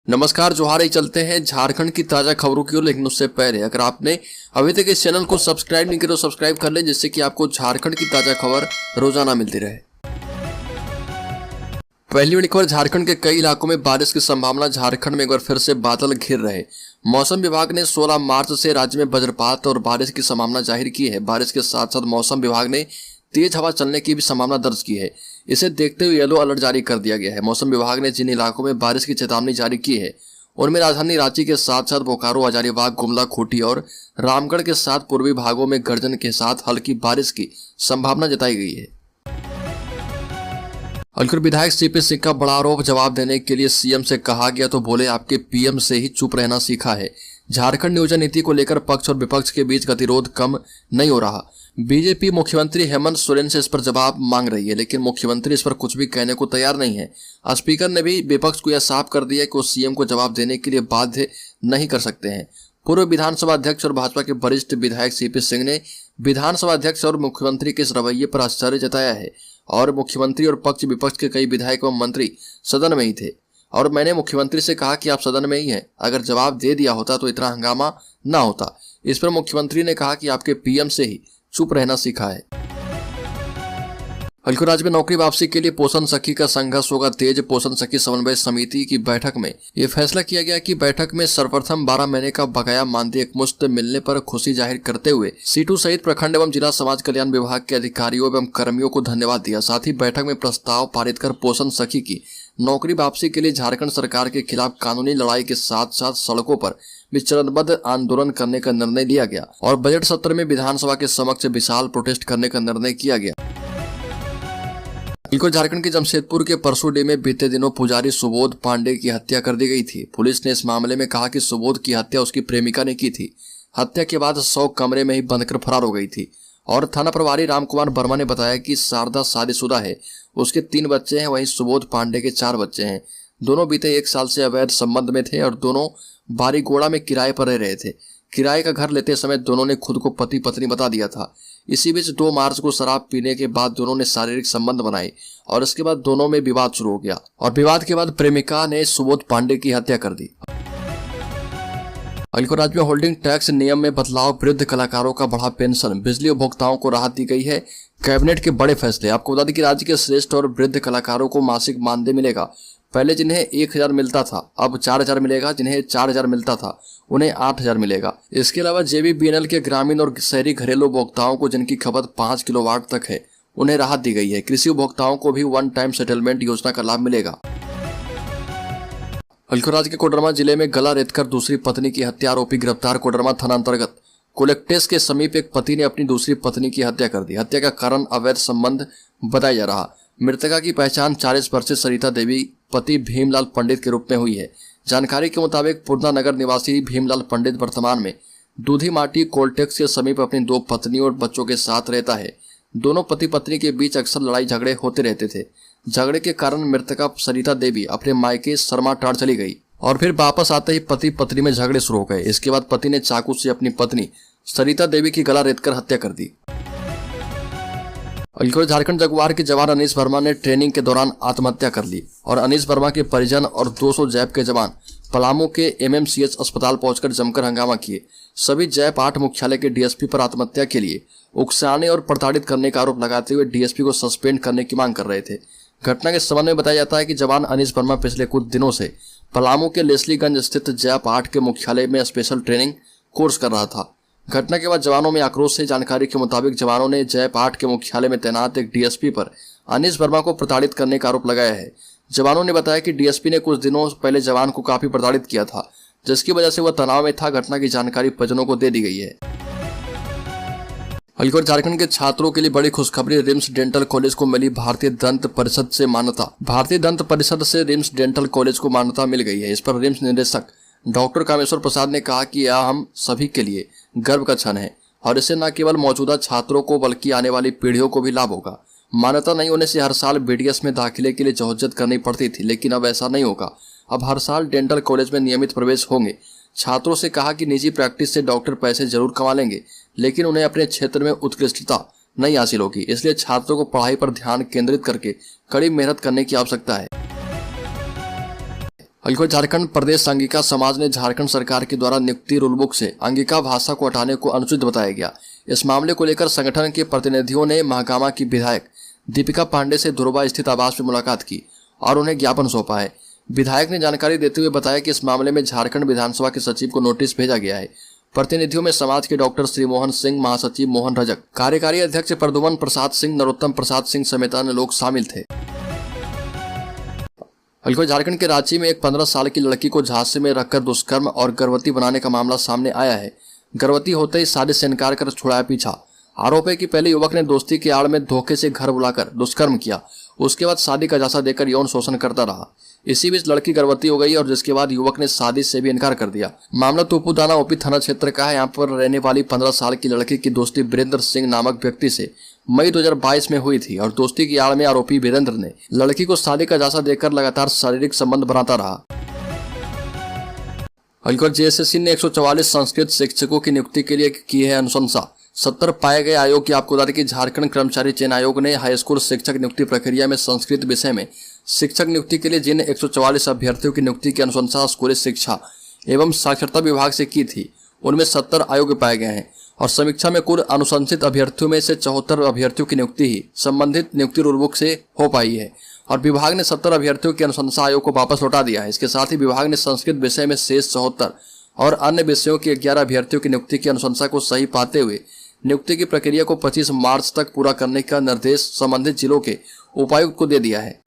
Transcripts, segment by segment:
नमस्कार, जोहार ही चलते हैं झारखंड की ताजा खबरों की ओर। लेकिन उससे पहले अगर आपने अभी तक इस चैनल को सब्सक्राइब नहीं किया तो सब्सक्राइब कर लें, जिससे कि आपको झारखंड की ताजा खबर रोजाना मिलती रहे। पहली बड़ी खबर, झारखंड के कई इलाकों में बारिश की संभावना। झारखंड में एक बार फिर से बादल घिर रहे। मौसम विभाग ने 16 मार्च से राज्य में वज्रपात और बारिश की संभावना जाहिर की है। बारिश के साथ साथ मौसम विभाग ने तेज हवा चलने की भी संभावना दर्ज की है। इसे देखते हुए येलो अलर्ट जारी कर दिया गया है। मौसम विभाग ने जिन इलाकों में बारिश की चेतावनी जारी की है उनमें राजधानी रांची के साथ साथ बोकारो, हजारीबाग, गुमला, खूंटी और रामगढ़ के साथ पूर्वी भागों में गर्जन के साथ हल्की बारिश की संभावना जताई गई है। अलकुर विधायक सीपी सिंह का बड़ा आरोप, जवाब देने के लिए सीएम से कहा गया तो बोले आपके पीएम से ही चुप रहना सीखा है। झारखंड नियोजन नीति को लेकर पक्ष और विपक्ष के बीच गतिरोध कम नहीं हो रहा। बीजेपी मुख्यमंत्री हेमंत सोरेन से इस पर जवाब मांग रही है, लेकिन मुख्यमंत्री इस पर कुछ भी कहने को तैयार नहीं है। स्पीकर ने भी विपक्ष को यह साफ कर दिया कि वो सीएम को जवाब देने के लिए बाध्य नहीं कर सकते हैं। पूर्व विधानसभा अध्यक्ष और भाजपा के वरिष्ठ विधायक सीपी सिंह ने विधानसभा अध्यक्ष और मुख्यमंत्री के इस रवैये पर आश्चर्य जताया है और मुख्यमंत्री और पक्ष विपक्ष के कई विधायक एवं मंत्री सदन में ही थे और मैंने मुख्यमंत्री से कहा कि आप सदन में ही हैं, अगर जवाब दे दिया होता तो इतना हंगामा ना होता। इस पर मुख्यमंत्री ने कहा कि आपके पीएम से ही चुप रहना सीखा है। हल्को राज्य में नौकरी वापसी के लिए पोषण सखी का संघर्ष होगा तेज। पोषण सखी समन्वय समिति की बैठक में यह फैसला किया गया कि बैठक में सर्वप्रथम 12 महीने का बकाया मानदेय एकमुश्त मिलने पर खुशी जाहिर करते हुए सीटू सहित प्रखंड एवं जिला समाज कल्याण विभाग के अधिकारियों एवं कर्मियों को धन्यवाद दिया। साथ ही बैठक में प्रस्ताव पारित कर पोषण सखी की नौकरी वापसी के लिए झारखंड सरकार के खिलाफ कानूनी लड़ाई के साथ साथ सड़कों पर भी चरणबद्ध आंदोलन करने का निर्णय लिया गया और बजट सत्र में विधानसभा के समक्ष विशाल प्रोटेस्ट करने का निर्णय किया गया। झारखंड के जमशेदपुर के परसुडी में बीते दिनों पुजारी सुबोध पांडे की हत्या कर दी गई थी। पुलिस ने इस मामले में कहा कि सुबोध की हत्या उसकी प्रेमिका ने की थी। हत्या के बाद 100 कमरे में ही बंदकर फरार हो गई थी और थाना प्रभारी रामकुमार वर्मा ने बताया कि शारदा शादीशुदा है, उसके 3 बच्चे हैं, वहीं सुबोध पांडे के 4 बच्चे हैं। दोनों बीते 1 साल से अवैध संबंध में थे और दोनों बारीगोड़ा में किराए पर रह रहे थे। किराए का घर लेते समय दोनों ने खुद को पति पत्नी बता दिया था। इसी बीच 2 मार्च को शराब पीने के बाद दोनों ने शारीरिक संबंध बनाए और इसके बाद दोनों में विवाद शुरू हो गया और विवाद के बाद प्रेमिका ने सुबोध पांडे की हत्या कर दी। अलीगढ़ राज्य में होल्डिंग टैक्स नियम में बदलाव, वृद्ध कलाकारों का बढ़ा पेंशन, बिजली उपभोक्ताओं को राहत दी गई है। कैबिनेट के बड़े फैसले। आपको बता दें कि राज्य के श्रेष्ठ और वृद्ध कलाकारों को मासिक मानदेय मिलेगा। पहले जिन्हें 1000 मिलता था अब 4000 मिलेगा। जिन्हें 4000 मिलता था उन्हें 8000 मिलेगा। इसके अलावा जेबीबीएनएल के ग्रामीण और शहरी घरेलू उपभोक्ताओं को जिनकी खपत 5 किलोवाट तक है उन्हें राहत दी गई है। कृषि उपभोक्ताओं को भी वन टाइम सेटलमेंट योजना का लाभ मिलेगा। हल्को राज्य के कोडरमा जिले में गला रेतकर दूसरी पत्नी की हत्या, आरोपी गिरफ्तार। कोडरमा थाना अंतर्गत कोलेक्टेस के समीप एक पति ने अपनी दूसरी पत्नी की हत्या कर दी। हत्या का कारण अवैध संबंध बताया जा रहा। मृतका की पहचान 40 वर्षीय सरिता देवी पति भीमलाल पंडित के रूप में हुई है। जानकारी के मुताबिक पूर्णा नगर निवासी भीमलाल पंडित वर्तमान में दूधी माटी कोल्टेक्स के समीप अपनी 2 पत्नियों और बच्चों के साथ रहता है। दोनों पति पत्नी के बीच अक्सर लड़ाई झगड़े होते रहते थे। झगड़े के कारण मृतका सरिता देवी अपने मायके सरमाटाड़ चली गई और फिर वापस आते ही पति पत्नी में झगड़े शुरू हो गए। इसके बाद पति ने चाकू से अपनी पत्नी सरिता देवी की गला रेतकर हत्या कर दी। झारखंड जगुआर के जवान अनीश वर्मा ने ट्रेनिंग के दौरान आत्महत्या कर ली और अनीश वर्मा के परिजन और 200 जैप के जवान पलामू के एमएमसीएच अस्पताल पहुंचकर जमकर हंगामा किए। सभी जैप 8 मुख्यालय के डीएसपी पर आत्महत्या के लिए उकसाने और प्रताड़ित करने का आरोप लगाते हुए डीएसपी को सस्पेंड करने की मांग कर रहे थे। घटना के संबंध में बताया जाता है कि जवान अनीश वर्मा पिछले कुछ दिनों से पलामू के लेस्लीगंज स्थित जैप 8 के मुख्यालय में स्पेशल ट्रेनिंग कोर्स कर रहा था। घटना के बाद जवानों में आक्रोश है। जानकारी के मुताबिक जवानों ने जैप 8 के मुख्यालय में तैनात एक डीएसपी पर अनीश वर्मा को प्रताड़ित करने का आरोप लगाया है। जवानों ने बताया कि डीएसपी ने कुछ दिनों पहले जवान को काफी प्रताड़ित किया था, जिसकी वजह से वह तनाव में था। घटना की जानकारी परिजनों को दे दी गई है। अलीगढ़ झारखंड के छात्रों के लिए बड़ी खुशखबरी। रिम्स डेंटल कॉलेज को मिली भारतीय दंत परिषद से मान्यता। भारतीय दंत परिषद से रिम्स डेंटल कॉलेज को मान्यता मिल गई है। इस पर रिम्स निदेशक डॉक्टर कामेश्वर प्रसाद ने कहा कि यह हम सभी के लिए गर्व का क्षण है और इससे न केवल मौजूदा छात्रों को बल्कि आने वाली पीढ़ियों को भी लाभ होगा। मान्यता नहीं होने से हर साल बीडीएस में दाखिले के लिए जहज्जत करनी पड़ती थी, लेकिन अब ऐसा नहीं होगा। अब हर साल डेंटल कॉलेज में नियमित प्रवेश होंगे। छात्रों से कहा कि निजी प्रैक्टिस से डॉक्टर पैसे जरूर कमा लेंगे, लेकिन उन्हें अपने क्षेत्र में उत्कृष्टता नहीं हासिल होगी। इसलिए छात्रों को पढ़ाई पर ध्यान केंद्रित करके कड़ी मेहनत करने की आवश्यकता है। हल्को झारखंड प्रदेश अंगिका समाज ने झारखंड सरकार के द्वारा नियुक्ति रूलबुक से अंगिका भाषा को हटाने को अनुचित बताया गया। इस मामले को लेकर संगठन के प्रतिनिधियों ने महागामा की विधायक दीपिका पांडे से धुरवा स्थित आवास में मुलाकात की और उन्हें ज्ञापन सौंपा है। विधायक ने जानकारी देते हुए बताया कि इस मामले में झारखंड विधानसभा के सचिव को नोटिस भेजा गया है। प्रतिनिधियों में समाज के डॉक्टर श्री मोहन सिंह, महासचिव मोहन रजक, कार्यकारी अध्यक्ष प्रद्युमन प्रसाद सिंह, नरोत्तम प्रसाद सिंह समेत अन्य लोग शामिल थे। हल्को झारखंड के रांची में एक 15 साल की लड़की को झांसे में रखकर दुष्कर्म और गर्भवती बनाने का मामला सामने आया है। गर्भवती होते ही साजिश से इनकार कर छुड़ाया पीछा। आरोप है कि पहले युवक ने दोस्ती की आड़ में धोखे से घर बुलाकर दुष्कर्म किया, उसके बाद शादी का झांसा देकर यौन शोषण करता रहा। इसी बीच लड़की गर्भवती हो गई और जिसके बाद युवक ने शादी से भी इनकार कर दिया। मामला तोपुदाना ओपी थाना क्षेत्र का है। यहाँ पर रहने वाली 15 साल की लड़की की दोस्ती वीरेंद्र सिंह नामक व्यक्ति से मई 2022 में हुई थी और दोस्ती की आड़ में आरोपी वीरेंद्र ने लड़की को शादी का झांसा देकर लगातार शारीरिक संबंध बनाता रहा। हल्को जेएसएससी ने 144 संस्कृत शिक्षकों की नियुक्ति के लिए की है अनुशंसा। 70 पाए गए आयोग की आपको बता दें कि झारखंड कर्मचारी चयन आयोग ने हाई स्कूल शिक्षक नियुक्ति प्रक्रिया में संस्कृत विषय में शिक्षक नियुक्ति के लिए जिन 144 अभ्यर्थियों की नियुक्ति की अनुशंसा स्कूली शिक्षा एवं साक्षरता विभाग से की थी, उनमें 70 आयोग पाए गए हैं और समीक्षा में कुल अनुशंसित अभ्यर्थियों में से 74 अभ्यर्थियों की नियुक्ति ही संबंधित नियुक्ति रूलबुक से हो पाई है और विभाग ने 70 अभ्यर्थियों की अनुशंसा आयोग को वापस लौटा दिया है। इसके साथ ही विभाग ने संस्कृत विषय में शेष 74 और अन्य विषयों के 11 अभ्यर्थियों की नियुक्ति की अनुशंसा को सही पाते हुए नियुक्ति की प्रक्रिया को 25 मार्च तक पूरा करने का निर्देश संबंधित जिलों के उपायुक्त को दे दिया है।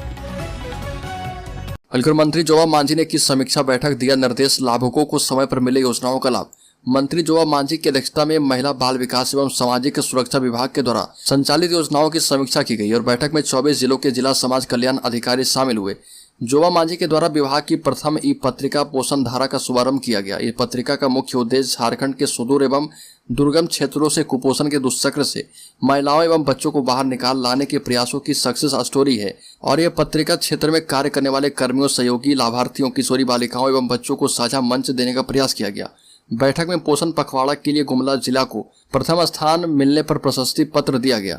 हल्को मंत्री जोवा मांझी ने की समीक्षा बैठक, दिया निर्देश लाभुकों को समय पर मिले योजनाओं का लाभ। मंत्री जोवा मांझी की अध्यक्षता में महिला बाल विकास एवं सामाजिक सुरक्षा विभाग के द्वारा संचालित योजनाओं की समीक्षा की गई और बैठक में 24 जिलों के जिला समाज कल्याण अधिकारी शामिल हुए। जोवा मांझी के द्वारा विभाग की प्रथम ई पत्रिका पोषण धारा का शुभारंभ किया गया। इस पत्रिका का मुख्य उद्देश्य झारखंड के सुदूर एवं दुर्गम क्षेत्रों से कुपोषण के दुष्चक्र से महिलाओं एवं बच्चों को बाहर निकाल लाने के प्रयासों की सक्सेस स्टोरी है और यह पत्रिका क्षेत्र में कार्य करने वाले कर्मियों, सहयोगी, लाभार्थियों, किशोरी बालिकाओं एवं बच्चों को साझा मंच देने का प्रयास किया गया। बैठक में पोषण पखवाड़ा के लिए गुमला जिला को प्रथम स्थान मिलने पर प्रशस्ति पत्र दिया गया।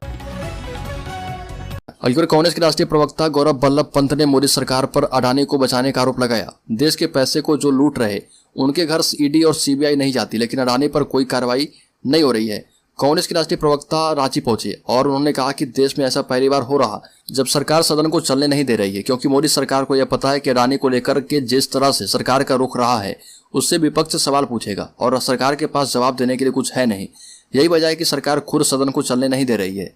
हल्को कांग्रेस के राष्ट्रीय प्रवक्ता गौरव वल्लभ पंत ने मोदी सरकार पर अडानी को बचाने का आरोप लगाया। देश के पैसे को जो लूट रहे उनके घर ईडी और सीबीआई नहीं जाती, लेकिन अडानी पर कोई कार्रवाई नहीं हो रही है। कांग्रेस के राष्ट्रीय प्रवक्ता रांची पहुंचे और उन्होंने कहा कि देश में ऐसा पहली बार हो रहा जब सरकार सदन को चलने नहीं दे रही है, क्योंकि मोदी सरकार को यह पता है कि अडानी को लेकर के जिस तरह से सरकार का रुख रहा है उससे विपक्ष सवाल पूछेगा और सरकार के पास जवाब देने के लिए कुछ है नहीं। यही वजह है कि सरकार खुद सदन को चलने नहीं दे रही है।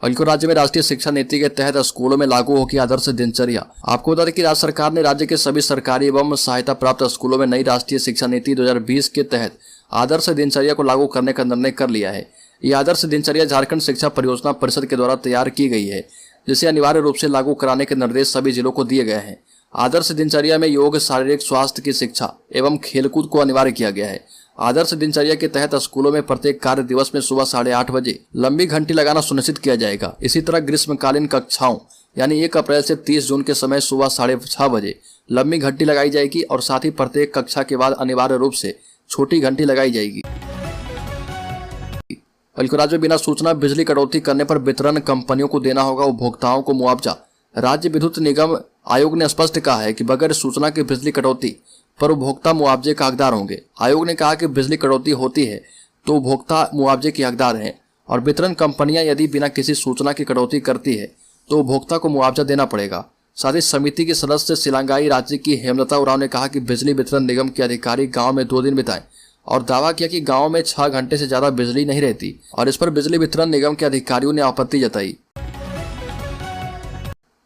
हल्को राज्य में राष्ट्रीय शिक्षा नीति के तहत स्कूलों में लागू होगी आदर्श दिनचर्या। आपको बता दें कि राज्य सरकार ने राज्य के सभी सरकारी एवं सहायता प्राप्त स्कूलों में नई राष्ट्रीय शिक्षा नीति 2020 के तहत आदर्श दिनचर्या को लागू करने का निर्णय कर लिया है। यह आदर्श दिनचर्या झारखंड शिक्षा परियोजना परिषद के द्वारा तैयार की गई है, जिसे अनिवार्य रूप से लागू कराने के निर्देश सभी जिलों को दिए गए हैं। आदर्श दिनचर्या में योग, शारीरिक स्वास्थ्य की शिक्षा एवं खेलकूद को अनिवार्य किया गया है। आदर्श दिनचर्या के तहत स्कूलों में प्रत्येक कार्य दिवस में सुबह 8:30 बजे लंबी घंटी लगाना सुनिश्चित किया जाएगा। इसी तरह ग्रीष्मकालीन कक्षाओं यानी 1 अप्रैल से 30 जून के समय सुबह 6:30 बजे लंबी घंटी लगाई जाएगी और साथ ही प्रत्येक कक्षा के बाद अनिवार्य रूप से छोटी घंटी लगाई जाएगी। हल्को राज्य में बिना सूचना बिजली कटौती करने पर वितरण कंपनियों को देना होगा उपभोक्ताओं को मुआवजा। राज्य विद्युत निगम आयोग ने स्पष्ट कहा है कि बगैर सूचना की बिजली कटौती पर उपभोक्ता मुआवजे का हकदार होंगे। आयोग ने कहा कि बिजली कटौती होती है तो उपभोक्ता मुआवजे के हकदार हैं और वितरण कंपनियां यदि बिना किसी सूचना की कटौती करती है तो उपभोक्ता को मुआवजा देना पड़ेगा। साथ ही समिति के सदस्य सिलांगाई राज्य की हेमलता उरांव ने कहा कि बिजली वितरण निगम के अधिकारी गाँव में 2 दिन बिताएं और दावा किया कि गाँव में 6 घंटे से ज्यादा बिजली नहीं रहती और इस पर बिजली वितरण निगम के अधिकारियों ने आपत्ति जताई।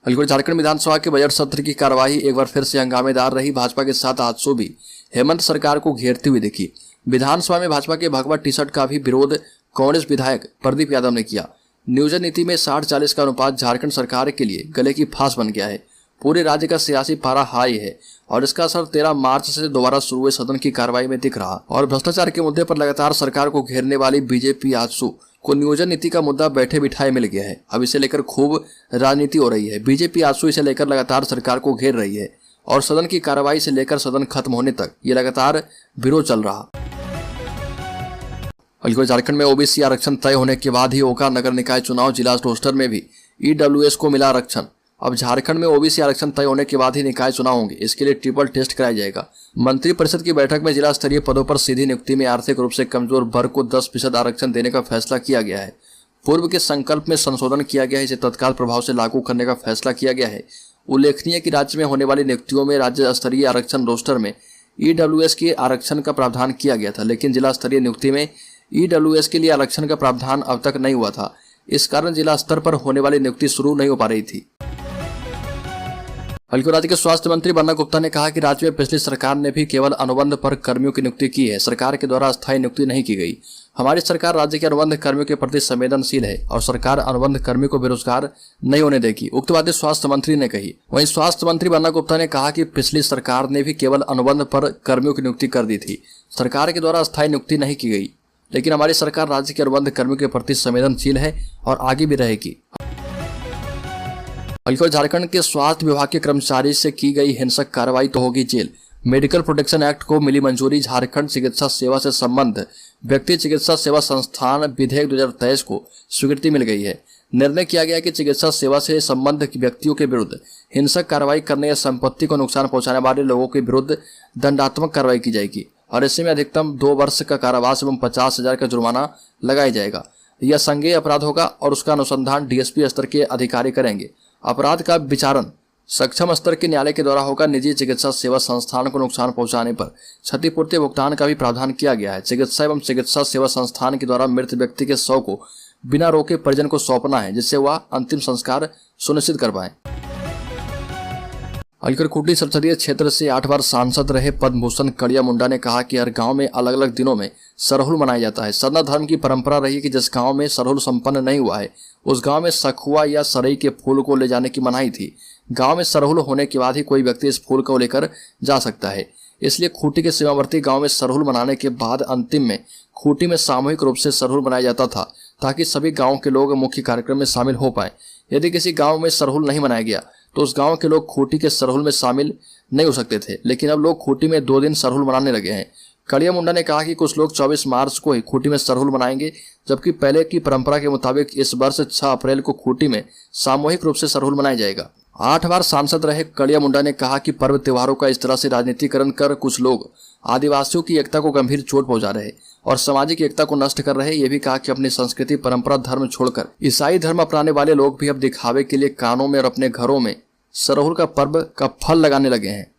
हल्को झारखंड विधानसभा के बजट सत्र की कार्यवाही एक बार फिर से हंगामेदार रही। भाजपा के साथ आजसू भी हेमंत सरकार को घेरती हुई दिखी। विधानसभा में भाजपा के भगवा टी शर्ट का भी विरोध कांग्रेस विधायक प्रदीप यादव ने किया। नियोजन नीति में 60-40 का अनुपात झारखंड सरकार के लिए गले की फांस बन गया है। पूरे राज्य का सियासी पारा हाई है और इसका असर 13 मार्च से दोबारा शुरू हुए सदन की कार्रवाई में दिख रहा और भ्रष्टाचार के मुद्दे पर लगातार सरकार को घेरने वाली बीजेपी आजसू को नियोजन नीति का मुद्दा बैठे बिठाए मिल गया है। अब इसे लेकर खूब राजनीति हो रही है। बीजेपी आजसू इसे लेकर लगातार सरकार को घेर रही है और सदन की कार्रवाई से लेकर सदन खत्म होने तक ये लगातार विरोध चल रहा। हल्को झारखंड में ओबीसी आरक्षण तय होने के बाद ही ओका नगर निकाय चुनाव जिला रोस्टर में भी ईडब्ल्यूएस को मिला आरक्षण। अब झारखंड में ओबीसी आरक्षण तय होने के बाद ही निकाय चुनाव होंगे। इसके लिए ट्रिपल टेस्ट कराया जाएगा। मंत्रिपरिषद की बैठक में जिला स्तरीय पदों पर सीधी नियुक्ति में आर्थिक रूप से कमजोर वर्ग को 10% आरक्षण देने का फैसला किया गया है। पूर्व के संकल्प में संशोधन किया गया है, इसे तत्काल प्रभाव से लागू करने का फैसला किया गया है। उल्लेखनीय कि राज्य में होने वाली नियुक्तियों में राज्य स्तरीय आरक्षण रोस्टर में ईडब्ल्यूएस के आरक्षण का प्रावधान किया गया था, लेकिन जिला स्तरीय नियुक्ति में ईडब्ल्यूएस के लिए आरक्षण का प्रावधान अब तक नहीं हुआ था। इस कारण जिला स्तर पर होने वाली नियुक्ति शुरू नहीं हो पा रही थी। बल्कि राज्य के स्वास्थ्य मंत्री बन्ना गुप्ता ने कहा कि राज्य में पिछली सरकार ने भी केवल अनुबंध पर कर्मियों की नियुक्ति की है, सरकार के द्वारा अस्थायी नियुक्ति नहीं की गई। हमारी सरकार राज्य के अनुबंध कर्मियों के प्रति संवेदनशील है और सरकार अनुबंध कर्मियों को बेरोजगार नहीं होने देगी, उक्त बातें स्वास्थ्य मंत्री ने कही। वहीं स्वास्थ्य मंत्री बन्ना गुप्ता ने कहा कि पिछली सरकार ने भी केवल अनुबंध पर कर्मियों की नियुक्ति कर दी थी, सरकार के द्वारा अस्थायी नियुक्ति नहीं की गई, लेकिन हमारी सरकार राज्य के अनुबंध कर्मियों के प्रति संवेदनशील है और आगे भी रहेगी। बल्कि झारखंड के स्वास्थ्य विभाग के कर्मचारी से की गई हिंसक कार्रवाई तो होगी जेल। मेडिकल प्रोटेक्शन एक्ट को मिली मंजूरी। झारखंड चिकित्सा सेवा से संबद्ध व्यक्ति चिकित्सा सेवा संस्थान विधेयक 2023 को स्वीकृति मिल गई है। निर्णय किया गया कि चिकित्सा सेवा से संबद्ध व्यक्तियों के विरुद्ध हिंसक कार्रवाई करने या संपत्ति को नुकसान पहुंचाने वाले लोगों के विरुद्ध दंडात्मक कार्रवाई की जाएगी और इससे में अधिकतम 2 वर्ष का कारावास एवं 50,000 का जुर्माना लगाया जाएगा। यह संज्ञेय अपराध होगा और उसका अनुसंधान डीएसपी स्तर के अधिकारी करेंगे। अपराध का विचारण सक्षम स्तर के न्यायालय के द्वारा होगा। निजी चिकित्सा सेवा संस्थान को नुकसान पहुंचाने पर क्षतिपूर्ति भुगतान का भी प्रावधान किया गया है। चिकित्सा एवं चिकित्सा सेवा संस्थान के द्वारा मृत व्यक्ति के शव को बिना रोके परिजन को सौंपना है, जिससे वह अंतिम संस्कार सुनिश्चित कर पाए। अलकर खूंटी संसदीय क्षेत्र से 8 बार सांसद रहे पद्म भूषण कड़िया मुंडा ने कहा कि हर गांव में अलग अलग दिनों में सरहुल मनाया जाता है। सरना धर्म की परंपरा रही है कि जिस गांव में सरहुल संपन्न नहीं हुआ है उस गांव में सखुआ या सरई के फूल को ले जाने की मनाही थी। गांव में सरहुल होने के बाद ही कोई व्यक्ति इस फूल को लेकर जा सकता है। इसलिए खूंटी के सीमावर्ती गांव में सरहुल मनाने के बाद अंतिम में खूंटी में सामूहिक रूप से सरहुल मनाया जाता था ताकि सभी गाँव के लोग मुख्य कार्यक्रम में शामिल हो पाए। यदि किसी गाँव में सरहुल नहीं मनाया गया तो उस गांव के लोग खूंटी के सरहुल में शामिल नहीं हो सकते थे, लेकिन अब लोग खूंटी में 2 दिन सरहुल मनाने लगे हैं। कड़िया मुंडा ने कहा कि कुछ लोग 24 मार्च को ही खूंटी में सरहुल मनाएंगे, जबकि पहले की परंपरा के मुताबिक इस वर्ष 6 अप्रैल को खूंटी में सामूहिक रूप से सरहुल मनाया जाएगा। 8 बार सांसद रहे कड़िया मुंडा ने कहा कि पर्व त्योहारों का इस तरह से राजनीतिकरण कर कुछ लोग आदिवासियों की एकता को गंभीर चोट पहुंचा रहे और सामाजिक एकता को नष्ट कर रहे। ये भी कहा कि अपनी संस्कृति परंपरा धर्म छोड़कर ईसाई धर्म अपनाने वाले लोग भी अब दिखावे के लिए कानों में और अपने घरों में सरहुल का पर्व का फल लगाने लगे हैं।